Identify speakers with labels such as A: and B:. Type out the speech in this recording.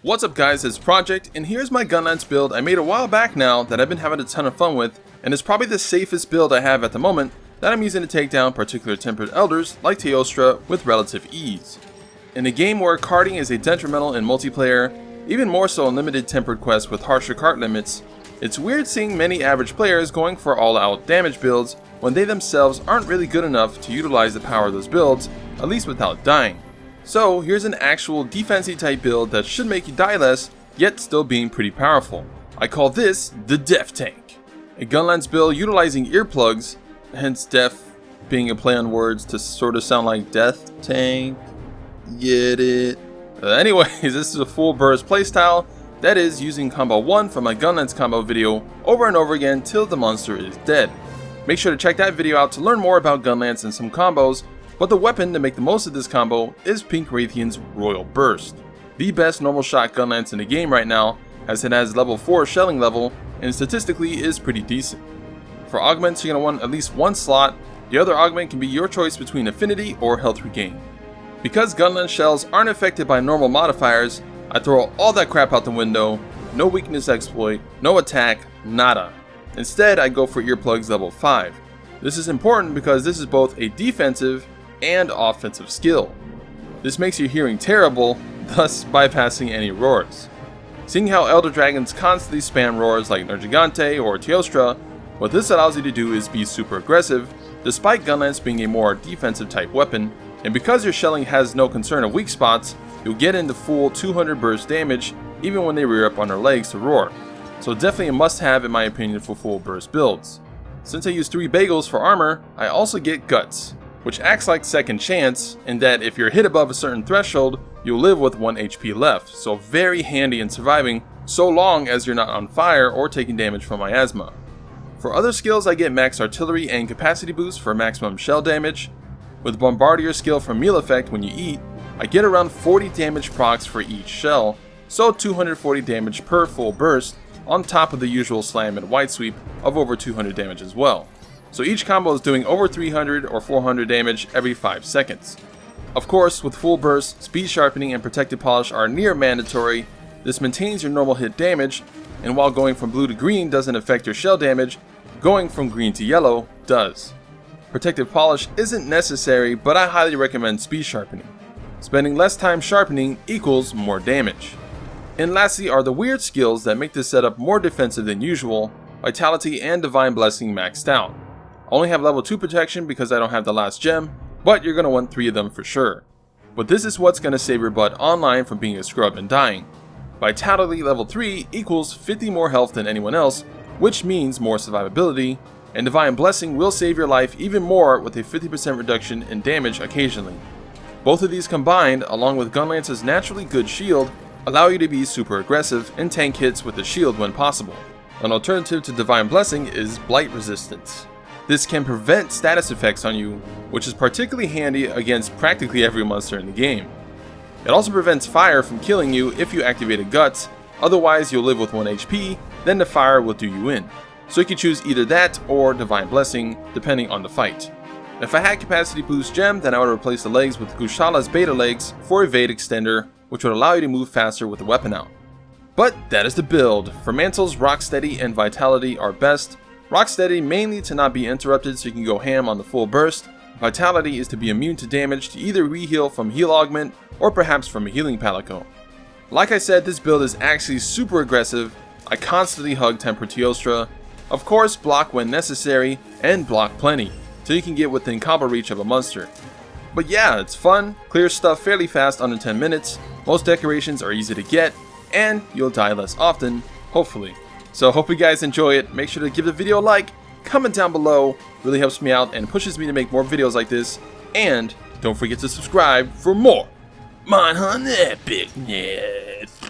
A: What's up guys, it's Project, and here's my Gunlance build I made a while back now that I've been having a ton of fun with, and it's probably the safest build I have at the moment that I'm using to take down particular tempered elders like Teostra with relative ease. In a game where carding is a detrimental in multiplayer, even more so in limited tempered quests with harsher card limits, it's weird seeing many average players going for all-out damage builds when they themselves aren't really good enough to utilize the power of those builds, at least without dying. So here's an actual defensive type build that should make you die less, yet still being pretty powerful. I call this the Death Tank. A Gunlance build utilizing earplugs, hence death being a play on words to sort of sound like Death Tank. Get it? Anyways, this is a full burst playstyle, that is using combo 1 from my Gunlance combo video over and over again till the monster is dead. Make sure to check that video out to learn more about Gunlance and some combos. But the weapon to make the most of this combo is Pink Raytheon's Royal Burst. The best normal shot Gunlance in the game right now, as it has level 4 shelling level and statistically is pretty decent. For augments, you're going to want at least one slot. The other augment can be your choice between affinity or health regain. Because Gunlance shells aren't affected by normal modifiers, I throw all that crap out the window. No weakness exploit, no attack, nada. Instead, I go for earplugs level 5. This is important because this is both a defensive and offensive skill. This makes your hearing terrible, thus bypassing any roars. Seeing how Elder Dragons constantly spam roars like Nergigante or Teostra, what this allows you to do is be super aggressive, despite Gunlance being a more defensive type weapon, and because your shelling has no concern of weak spots, you'll get into full 200 burst damage even when they rear up on their legs to roar. So definitely a must have in my opinion for full burst builds. Since I use 3 bagels for armor, I also get Guts, which acts like second chance in that if you're hit above a certain threshold, you'll live with 1 HP left, so very handy in surviving so long as you're not on fire or taking damage from miasma. For other skills I get max artillery and capacity boost for maximum shell damage. With Bombardier skill for meal effect when you eat, I get around 40 damage procs for each shell, so 240 damage per full burst on top of the usual slam and white sweep of over 200 damage as well. So each combo is doing over 300 or 400 damage every 5 seconds. Of course, with full burst, speed sharpening and protective polish are near mandatory. This maintains your normal hit damage, and while going from blue to green doesn't affect your shell damage, going from green to yellow does. Protective polish isn't necessary, but I highly recommend speed sharpening. Spending less time sharpening equals more damage. And lastly are the weird skills that make this setup more defensive than usual, Vitality and Divine Blessing maxed out. I only have level 2 protection because I don't have the last gem, but you're going to want 3 of them for sure. But this is what's going to save your butt online from being a scrub and dying. Vitality level 3 equals 50 more health than anyone else, which means more survivability, and Divine Blessing will save your life even more with a 50% reduction in damage occasionally. Both of these combined, along with Gunlance's naturally good shield, allow you to be super aggressive and tank hits with the shield when possible. An alternative to Divine Blessing is Blight Resistance. This can prevent status effects on you, which is particularly handy against practically every monster in the game. It also prevents fire from killing you if you activated Guts, otherwise you'll live with 1 HP, then the fire will do you in. So you can choose either that or Divine Blessing, depending on the fight. If I had Capacity Boost Gem, then I would replace the legs with Gushala's Beta Legs for Evade Extender, which would allow you to move faster with the weapon out. But that is the build. For mantles, Rocksteady and Vitality are best. Rocksteady mainly to not be interrupted so you can go ham on the full burst. Vitality is to be immune to damage to either reheal from heal augment or perhaps from a healing palico. Like I said, this build is actually super aggressive. I constantly hug Temper Teostra. Of course, block when necessary and block plenty, so you can get within combo reach of a monster. But yeah, it's fun, clears stuff fairly fast under 10 minutes, most decorations are easy to get, and you'll die less often, hopefully. So hope you guys enjoy it. Make sure to give the video a like, comment down below, really helps me out and pushes me to make more videos like this, and don't forget to subscribe for more Mine Hunt Epicness.